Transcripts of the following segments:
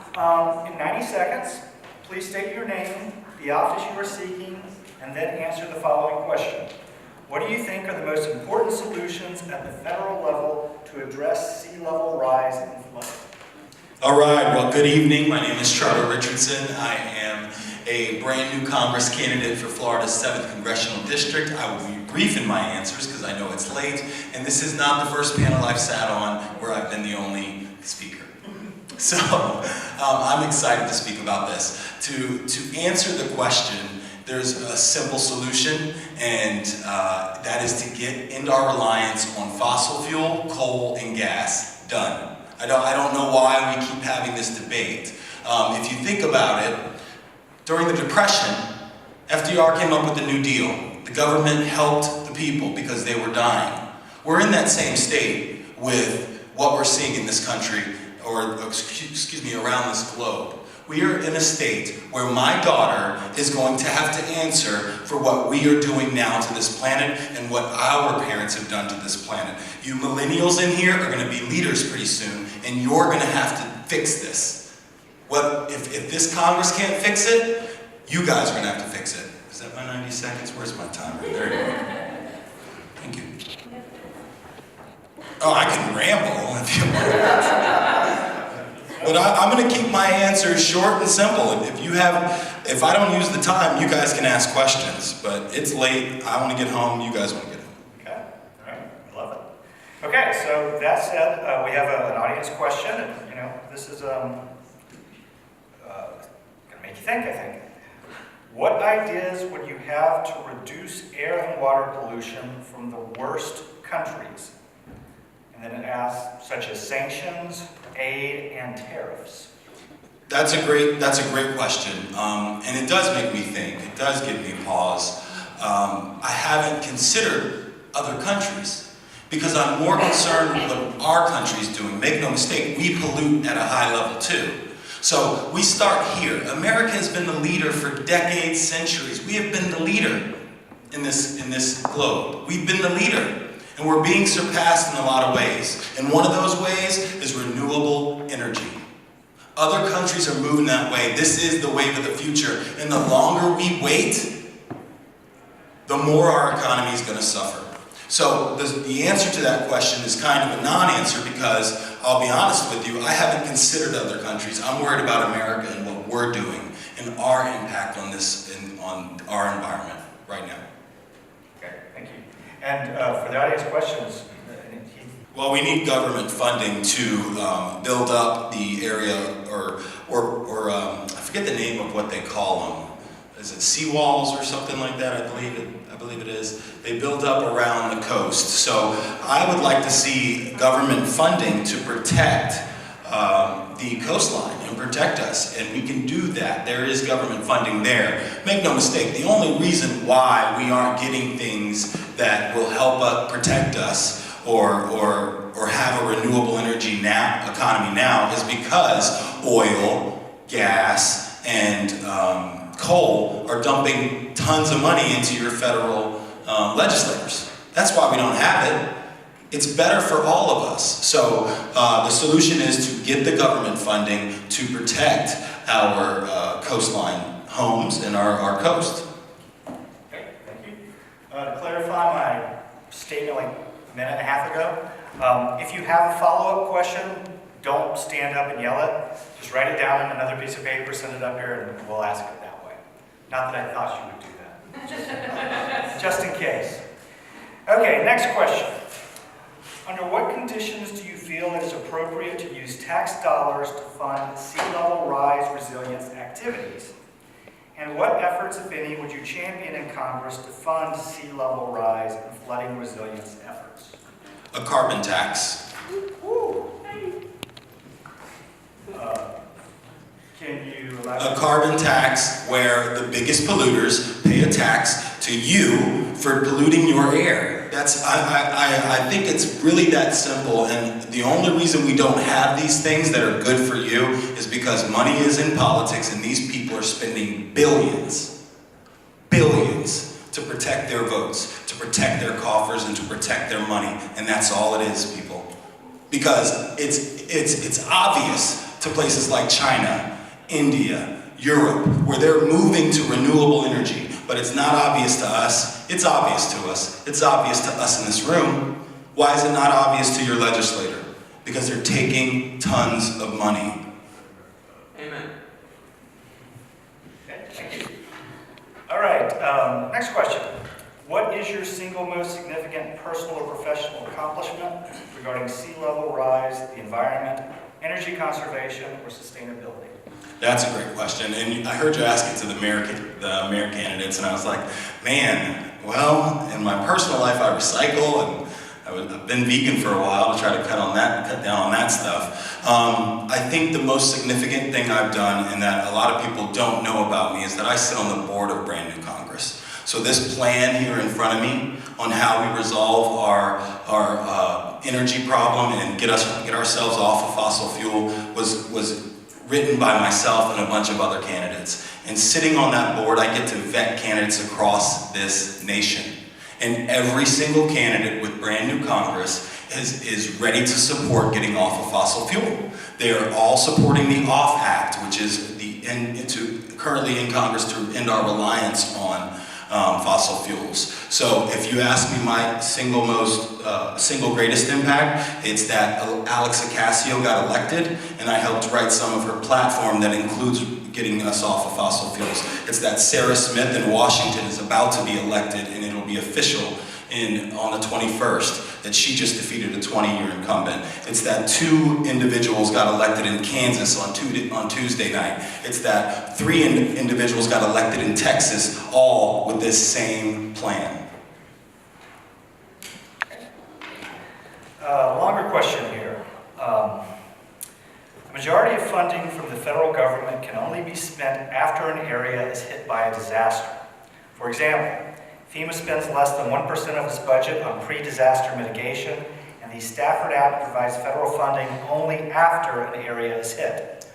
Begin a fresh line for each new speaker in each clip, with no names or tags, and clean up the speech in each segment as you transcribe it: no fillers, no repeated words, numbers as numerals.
In 90 seconds, please state your name, the office you are seeking, and then answer the following question. What do you think are the most important solutions at the federal level to address sea level rise and flooding?
All right, well, good evening. My name is Chardo Richardson. I am a brand new Congress candidate for Florida's 7th Congressional District. I will be brief in my answers because I know it's late, and this is not the first panel I've sat on where I've been the only speaker. So I'm excited to speak about this. To answer the question, there's a simple solution, and that is to get into our reliance on fossil fuel, coal, and gas. Done. I don't know why we keep having this debate. If you think about it, during the Depression, FDR came up with the New Deal. The government helped the people because they were dying. We're in that same state with what we're seeing in this country, or excuse me, around this globe. We are in a state where my daughter is going to have to answer for what we are doing now to this planet and what our parents have done to this planet. You millennials in here are going to be leaders pretty soon, and you're going to have to fix this. If this Congress can't fix it, you guys are going to have to fix it. Is that my 90 seconds? Where's my timer? There you go. Thank you. Oh, I can ramble if you want. But I'm going to keep my answers short and simple. If I don't use the time, you guys can ask questions. But it's late. I want to get home. You guys want to get home.
Okay. All right. I love it. Okay. So that said, we have an audience question. And, this is going to make you think, I think. What ideas would you have to reduce air and water pollution from the worst countries? And then it asks, such as sanctions, aid, and tariffs.
That's a great question, and it does make me think. It does give me pause. I haven't considered other countries because I'm more concerned with what our country's doing. Make no mistake, we pollute at a high level too. So we start here. America has been the leader for decades, centuries. We have been the leader in this globe. We've been the leader. And we're being surpassed in a lot of ways. And one of those ways is renewable energy. Other countries are moving that way. This is the wave of the future. And the longer we wait, the more our economy is going to suffer. So the answer to that question is kind of a non-answer because, I'll be honest with you, I haven't considered other countries. I'm worried about America and what we're doing and our impact on this and on our environment right now.
And for the audience questions,
well, we need government funding to build up the area, or I forget the name of what they call them. Is it seawalls or something like that? I believe it is. They build up around the coast. So I would like to see government funding to protect the coastline and protect us, and we can do that. There is government funding there. Make no mistake, the only reason why we aren't getting things that will help us protect us or have a renewable energy economy now is because oil, gas, and coal are dumping tons of money into your federal legislators. That's why we don't have it. It's better for all of us. So the solution is to get the government funding to protect our coastline homes and our coast.
Okay, thank you. To clarify my statement like a minute and a half ago, if you have a follow-up question, don't stand up and yell it. Just write it down on another piece of paper, send it up here, and we'll ask it that way. Not that I thought you would do that. Just in case. Okay, next question. Under what conditions do you feel it is appropriate to use tax dollars to fund sea level rise resilience activities? And what efforts, if any, would you champion in Congress to fund sea level rise and flooding resilience efforts?
A carbon tax.
Can you elaborate?
A carbon tax where the biggest polluters pay a tax to you for polluting your air. I think it's really that simple, and the only reason we don't have these things that are good for you is because money is in politics and these people are spending billions to protect their votes, to protect their coffers, and to protect their money, and that's all it is, people. Because it's obvious to places like China, India, Europe, where they're moving to renewable energy. But it's not obvious to us. It's obvious to us. It's obvious to us in this room. Why is it not obvious to your legislator? Because they're taking tons of money.
Amen.
Okay, thank you. All right, next question. What is your single most significant personal or professional accomplishment regarding sea level rise, the environment, energy conservation, or sustainability?
That's a great question, and I heard you ask it to the mayor candidates, and I was like, man, well, in my personal life I recycle, and I've been vegan for a while to try to cut down on that stuff. I think the most significant thing I've done, and that a lot of people don't know about me, is that I sit on the board of Brand New Congress. So this plan here in front of me on how we resolve our energy problem and get ourselves off of fossil fuel was written by myself and a bunch of other candidates. And sitting on that board, I get to vet candidates across this nation. And every single candidate with Brand New Congress is ready to support getting off of fossil fuel. They are all supporting the OFF Act, which is currently in Congress to end our reliance on fossil fuels. So if you ask me my single greatest impact, it's that Alex Ocasio got elected, and I helped write some of her platform that includes getting us off of fossil fuels. It's that Sarah Smith in Washington is about to be elected, and it'll be official on the 21st, that she just defeated a 20-year incumbent. It's that 2 individuals got elected in Kansas on Tuesday night. It's that 3 individuals got elected in Texas, all with this same plan.
Longer question here. The majority of funding from the federal government can only be spent after an area is hit by a disaster. For example, FEMA spends less than 1% of its budget on pre-disaster mitigation, and the Stafford Act provides federal funding only after an area is hit.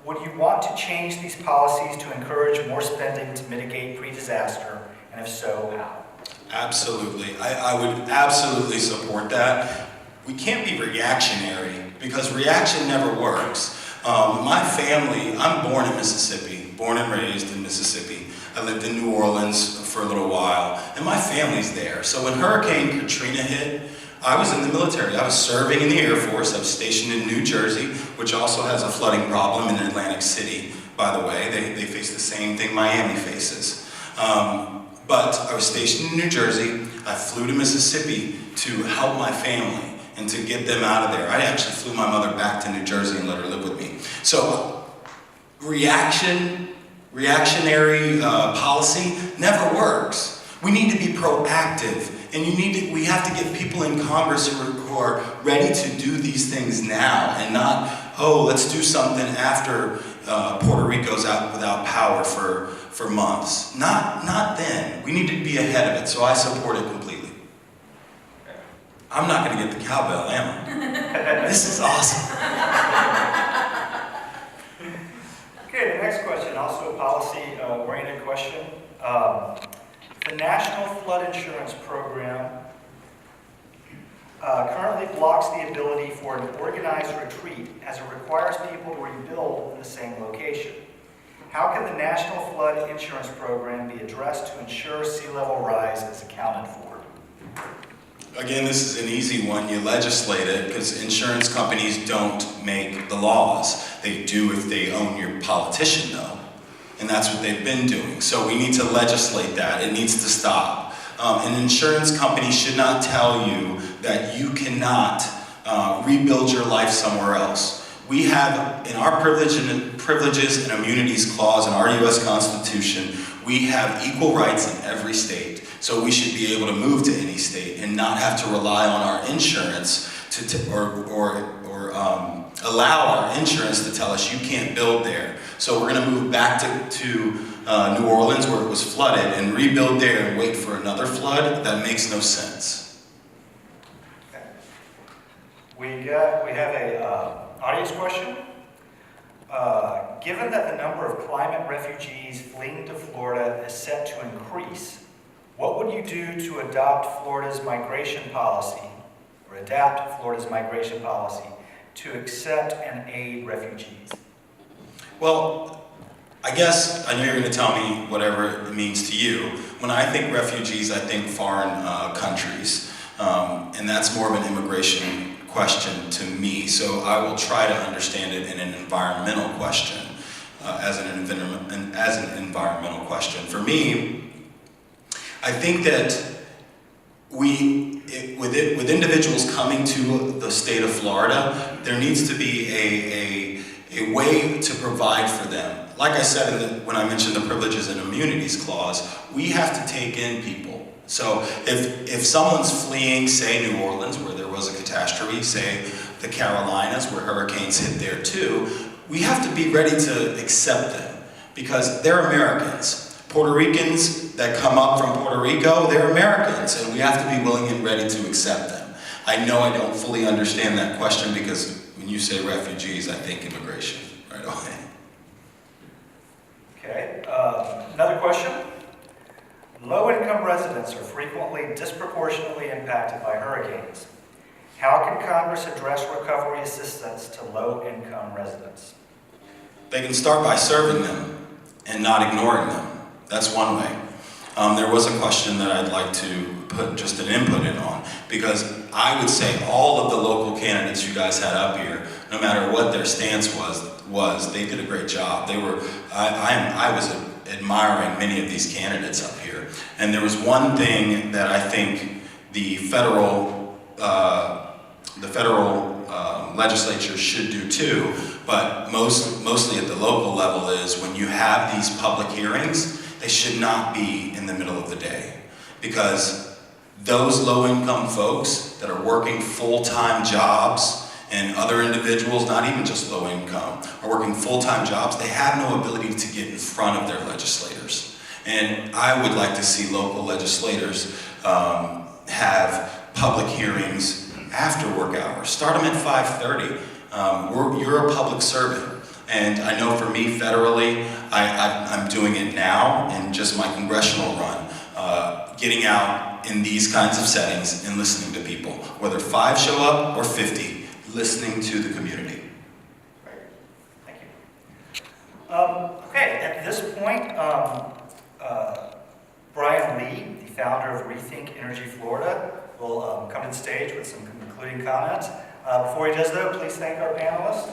Would you want to change these policies to encourage more spending to mitigate pre-disaster, and if so, how?
Absolutely. I would absolutely support that. We can't be reactionary, because reaction never works. My family, I'm born in Mississippi, born and raised in Mississippi. I lived in New Orleans for a little while, and my family's there. So when Hurricane Katrina hit, I was in the military. I was serving in the Air Force. I was stationed in New Jersey, which also has a flooding problem in Atlantic City, by the way. They face the same thing Miami faces. But I was stationed in New Jersey. I flew to Mississippi to help my family and to get them out of there. I actually flew my mother back to New Jersey and let her live with me. So reactionary policy never works. We need to be proactive, and we have to get people in Congress who are ready to do these things now, and not, oh, let's do something after Puerto Rico's out without power for months. Not then. We need to be ahead of it, so I support it completely. I'm not going to get the cowbell, am I? This is awesome.
Okay, the next question, also a policy-oriented question. The National Flood Insurance Program currently blocks the ability for an organized retreat as it requires people to rebuild in the same location. How can the National Flood Insurance Program be addressed to ensure sea level rise is accounted for?
Again, this is an easy one. You legislate it, because insurance companies don't make the laws. They do if they own your politician, though. And that's what they've been doing. So we need to legislate that. It needs to stop. An insurance company should not tell you that you cannot rebuild your life somewhere else. We have, in our privileges and immunities clause in our U.S. Constitution, we have equal rights in every state. So we should be able to move to any state and not have to rely on our insurance or allow our insurance to tell us you can't build there. So we're going to move back to New Orleans, where it was flooded, and rebuild there and wait for another flood. That makes no sense.
Okay. We have a audience question. Given that the number of climate refugees fleeing to Florida is set to increase, what would you do to adapt Florida's migration policy to accept and aid refugees?
Well, I guess I know you're going to tell me whatever it means to you. When I think refugees, I think foreign countries, and that's more of an immigration question to me. So I will try to understand it in an environmental question, as an environmental question. For me, I think that with individuals coming to the state of Florida, there needs to be a way to provide for them. Like I said when I mentioned the Privileges and Immunities Clause, we have to take in people. So if someone's fleeing, say, New Orleans, where there was a catastrophe, say, the Carolinas, where hurricanes hit there too, we have to be ready to accept them because they're Americans. Puerto Ricans that come up from Puerto Rico, they're Americans, and we have to be willing and ready to accept them. I know I don't fully understand that question because when you say refugees, I think immigration right away.
Okay, another question. Low-income residents are frequently disproportionately impacted by hurricanes. How can Congress address recovery assistance to low-income residents?
They can start by serving them and not ignoring them. That's one way. There was a question that I'd like to put just an input in on, because I would say all of the local candidates you guys had up here, no matter what their stance was they did a great job. I was admiring many of these candidates up here, and there was one thing that I think the federal legislature should do too, but mostly at the local level, is when you have these public hearings, they should not be in the middle of the day, because those low-income folks that are working full-time jobs, and other individuals, not even just low-income, are working full-time jobs, they have no ability to get in front of their legislators. And I would like to see local legislators have public hearings after work hours. Start them at 5:30. You're a public servant. And I know for me, federally, I'm doing it now in just my congressional run, getting out in these kinds of settings and listening to people, whether 5 show up or 50, listening to the community.
Great, thank you. Okay, at this point, Brian Lee, the founder of Rethink Energy Florida, will come to the stage with some concluding comments. Before he does though, please thank our panelists.